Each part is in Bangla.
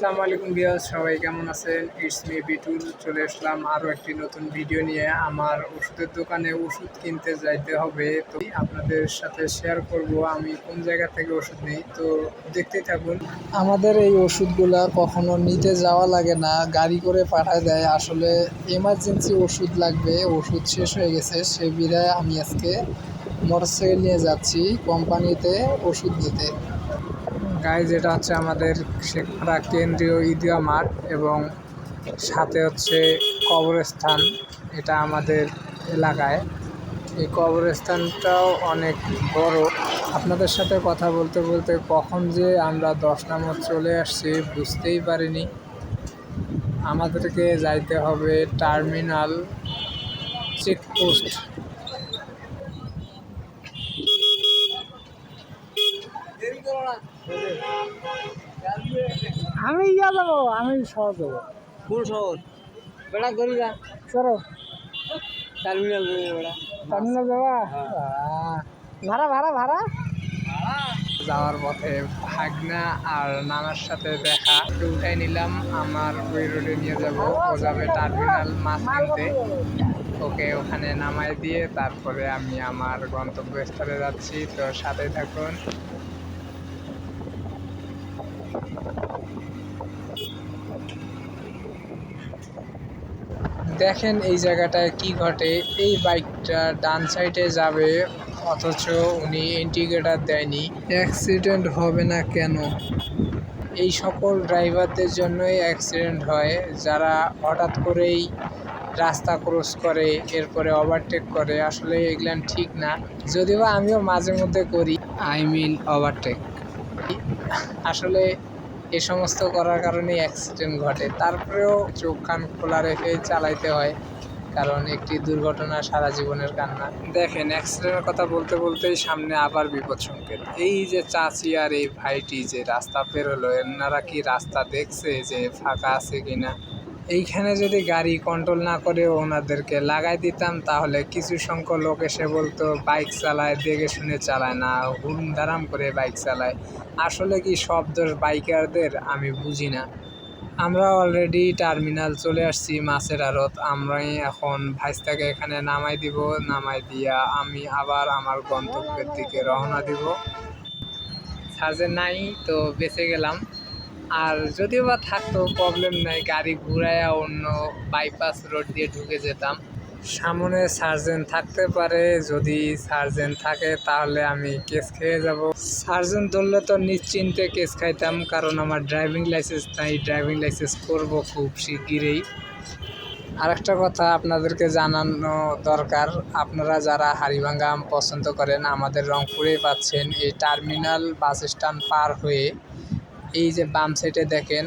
আসসালামু আলাইকুম ভিউয়ার্স, সবাই কেমন আছেন? It's me Bitul. চলে আসলাম আরও একটি নতুন ভিডিও নিয়ে। আমার ওষুধের দোকানে ওষুধ কিনতে যাইতে হবে, তো আপনাদের সাথে শেয়ার করব আমি কোন জায়গা থেকে ওষুধ নিই। তো দেখতেই থাকুন। আমাদের এই ওষুধগুলা কখনো নিতে যাওয়া লাগে না, গাড়ি করে পাঠায় দেয়। আসলে এমার্জেন্সি ওষুধ লাগবে, ওষুধ শেষ হয়ে গেছে, সে বিধায় আমি আজকে মোটরসাইকেল নিয়ে যাচ্ছি কোম্পানিতে ওষুধ দিতে। গাইজ, এটা হচ্ছে আমাদের শেখপাড়া কেন্দ্রীয় ঈদগাহ মাঠ এবং সাথে হচ্ছে কবরস্থান। এটা আমাদের এলাকায়। এই কবরস্থানটাও অনেক বড়। আপনাদের সাথে কথা বলতে বলতে কখন যে আমরা 10 নম্বর চলে আসছি বুঝতেই পারিনি। আমাদেরকে যাইতে হবে টার্মিনাল চেকপোস্ট। আমি যাবো, আমি শহর যাবো। কোন শহর? বেড়া গরিবা চলো টার্মিনাল বেড়া টার্মিনাল যাবা। ভাড়া ভাড়া ভাড়া যাওয়ার পথে ভাগনা আর নানার সাথে দেখা, একটু উঠাই নিলাম। আমার ওই রোডে নিয়ে যাব, ও যাবে টার্মিনাল মাছ কিনতে। ওকে ওখানে নামাই দিয়ে তারপরে আমি আমার গন্তব্যস্থলে যাচ্ছি। তো সাথে থাকুন। দেখেন এই জায়গাটায় কি ঘটে। এই বাইকটা ডান সাইডে যাবে অথচ উনি ইন্ডিকেটর দেয়নি। অ্যাক্সিডেন্ট হবে না কেন? এই সকল ড্রাইভারদের জন্যই অ্যাক্সিডেন্ট হয়, যারা হঠাৎ করেই রাস্তা ক্রস করে এরপরে ওভারটেক করে। আসলে এগুলো ঠিক না, যদিও আমিও মাঝে মধ্যে করি, ওভারটেক। আসলে এ সমস্ত করার কারণে অ্যাক্সিডেন্ট ঘটে। তারপরেও চোখ কান খোলা রেখে চালাইতে হয়, কারণ একটি দুর্ঘটনা সারা জীবনের কান্না। দেখেন, অ্যাক্সিডেন্টের কথা বলতে বলতেই সামনে আবার বিপদ সংকেত। এই যে চাচি আর এই ভাইটি যে রাস্তা বের হলো, এনারা কি রাস্তা দেখছে যে ফাঁকা আছে কিনা? এইখানে যদি গাড়ি কন্ট্রোল না করে ওনাদেরকে লাগাই দিতাম, তাহলে কিছু সংখ্যক লোক এসে বলতো বাইক চালায়, দেখে শুনে চালায় না, হুড়ম ধারাম করে বাইক চালায়। আসলে কি সব দোষ বাইকারদের? আমি বুঝি না। আমরা অলরেডি টার্মিনাল চলে আসছি, মাছের আড়ত। আমরাই এখন ভাইস্তাকে এখানে নামাই দিব, নামাই দিয়া আমি আবার আমার গন্তব্যের দিকে রওনা দিব। চার্জার নাই তো বেঁচে গেলাম। আর যদিও বা থাকতো প্রবলেম নাই, গাড়ি ঘুরাইয়া অন্য বাইপাস রোড দিয়ে ঢুকে যেতাম। সামনে সার্জেন্ট থাকতে পারে, যদি সার্জেন্ট থাকে তাহলে আমি কেস খেয়ে যাব। সার্জেন্ট ধরলে তো নিশ্চিন্তে কেস খাইতাম, কারণ আমার ড্রাইভিং লাইসেন্স নাই। ড্রাইভিং লাইসেন্স করব খুব শিগগিরই। আরেকটা কথা আপনাদেরকে জানানো দরকার, আপনারা যারা হাড়িভাঙ্গা আম পছন্দ করেন, আমাদের রংপুরেই পাচ্ছেন। এই টার্মিনাল বাস স্ট্যান্ড পার হয়ে এই যে বাম সাইডে দেখেন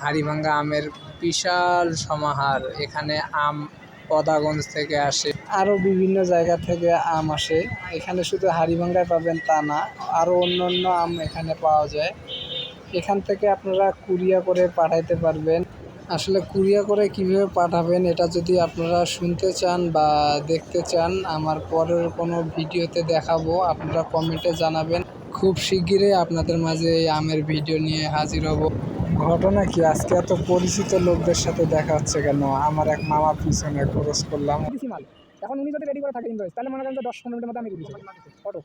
হাড়িভাঙ্গা আমের বিশাল সমাহার। এখানে আম পদাগঞ্জ থেকে আসে, আরও বিভিন্ন জায়গা থেকে আম আসে। এখানে শুধু হাড়িভাঙ্গায় পাবেন তা না, আরও অন্য অন্য আম এখানে পাওয়া যায়। এখান থেকে আপনারা কুরিয়া করে পাঠাইতে পারবেন। আসলে কুরিয়া করে কিভাবে পাঠাবেন, এটা যদি আপনারা শুনতে চান বা দেখতে চান, আমার পরের কোনো ভিডিওতে দেখাবো। আপনারা কমেন্টে জানাবেন, খুব শিগগিরই আপনাদের মাঝে এই আমের ভিডিও নিয়ে হাজির হব। ঘটনা কি, আজকে এত পরিচিত লোকদের সাথে দেখা হচ্ছে কেন? আমার এক মামার পিছনে খরচ করলাম। এখন উনি যদি রেডি করে থাকে ইনভয়েস, তাহলে মনে করেন যে 10-15 মিনিটের মধ্যে আমি রেডি অটো।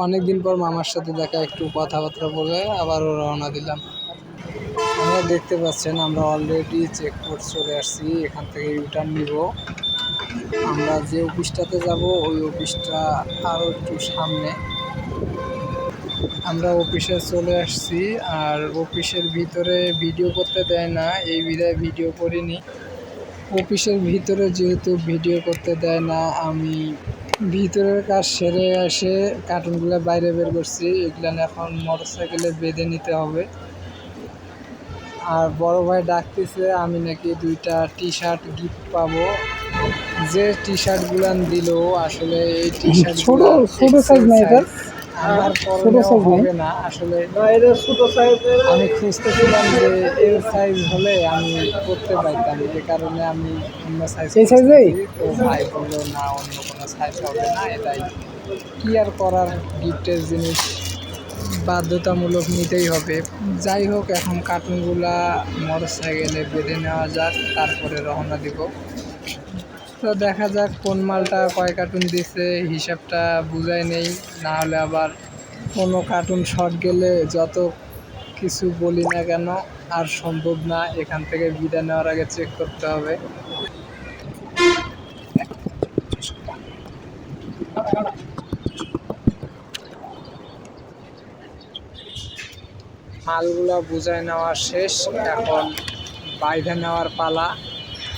অনেকদিন পর মামার সাথে দেখা, একটু কথাবার্তা বলে আবারও রওনা দিলাম। আপনারা দেখতে পাচ্ছেন আমরা অলরেডি চেকপোস্ট চলে আসছি। এখান থেকে ইউটার্ন নিব। আমরা যে অফিসটাতে যাব ওই অফিসটা আরও একটু সামনে। আমরা অফিসে চলে আসছি, আর অফিসের ভিতরে ভিডিও করতে দেয় না, এই বিধায় ভিডিও করিনি। অফিসের ভিতরে যেহেতু ভিডিও করতে দেয় না, আমি ভিতরের কাজ সেরে এসে কার্টুনগুলো বাইরে বের করছি। এগুলো এখন মোটরসাইকেলে বেঁধে নিতে হবে। আর বড় ভাই ডাকতেছে, আমি নাকি 2টা টি শার্ট গিফট পাবো। যে টি শার্টগুলান দিল, আসলে এই টি শার্ট ছোট সাইজ না, এটা আমার পরনে হবে না। আসলে আমি খুঁজতেছিলাম যে এর সাইজ হলে আমি করতে পারতাম, এই কারণে আমি অন্য সাইজ। এই সাইজেই তো ভাই বললো না, অন্য কোনো সাইজ হবে না। এটাই কি আর করার, গিফটের জিনিস বাধ্যতামূলক নিতেই হবে। যাই হোক, এখন কার্টুনগুলা মোটরসাইকেলে বেঁধে নেওয়া যাক, তারপরে রওনা দিব। তো দেখা যাক কোন মালটা কয় কার্টুন দিছে, হিসাবটা বুঝাই নেই, না হলে আবার কোনো কার্টুন শর্ট গেলে যত কিছু বলি না কেন আর সম্ভব না, এখান থেকে বিদায় নেওয়ার আগে চেক করতে হবে। মালগুলা বুঝাই নেওয়া শেষ, এখন বাইধে নেওয়ার পালা।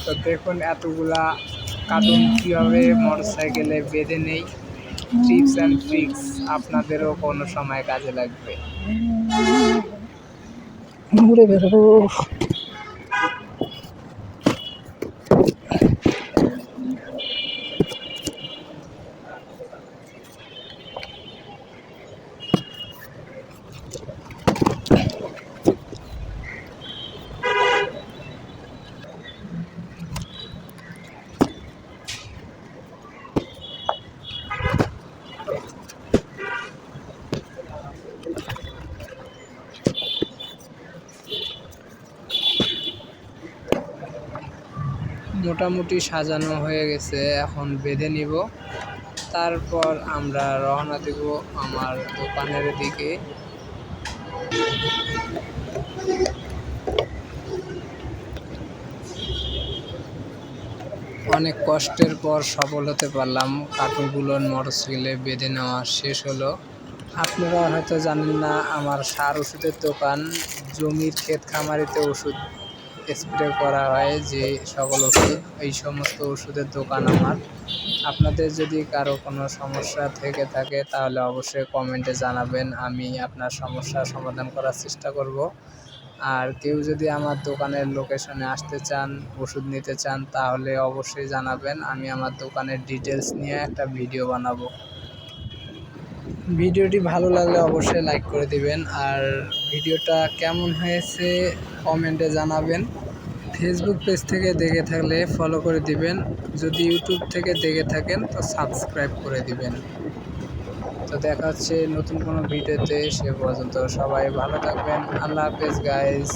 তো দেখুন এতগুলা কার্টুন কীভাবে মোটরসাইকেলে বেঁধে নেই। টিপস অ্যান্ড ট্রিক্স আপনাদেরও কোনো সময় কাজে লাগবে। ঘুরে বেরোবো। মোটামুটি সাজানো হয়ে গেছে, এখন বেঁধে নিব, তারপর আমরা রওনা দেব আমার দোকানের দিকে। অনেক কষ্টের পর সফল হতে পারলাম, কার্টুনগুলোর মোটরসাইকেলে বেঁধে নেওয়া শেষ হলো। আপনারা হয়তো জানেন না, আমার সার ওষুধের দোকান, জমির ক্ষেত খামারিতে ওষুধ স্প্রে করা হয় যে সকল ওষুধ, এই সমস্ত ওষুধের দোকান আমার। আপনাদের যদি কারো কোনো সমস্যা থেকে থাকে তাহলে অবশ্যই কমেন্টে জানাবেন, আমি আপনার সমস্যার সমাধান করার চেষ্টা করব। আর কেউ যদি আমার দোকানের লোকেশনে আসতে চান, ওষুধ নিতে চান, তাহলে অবশ্যই জানাবেন, আমি আমার দোকানের ডিটেলস নিয়ে একটা ভিডিও বানাবো। ভিডিওটি ভালো লাগলে অবশ্যই লাইক করে দিবেন, আর ভিডিওটা কেমন হয়েছে কমেন্টে জানাবেন। ফেসবুক পেজ থেকে দেখে থাকলে ফলো করে দিবেন, যদি ইউটিউব থেকে দেখে থাকেন তো সাবস্ক্রাইব করে দিবেন। তো দেখা হচ্ছে নতুন কোনো ভিডিওতে, সে পর্যন্ত সবাই ভালো থাকবেন। আল্লাহ হাফেজ গাইস।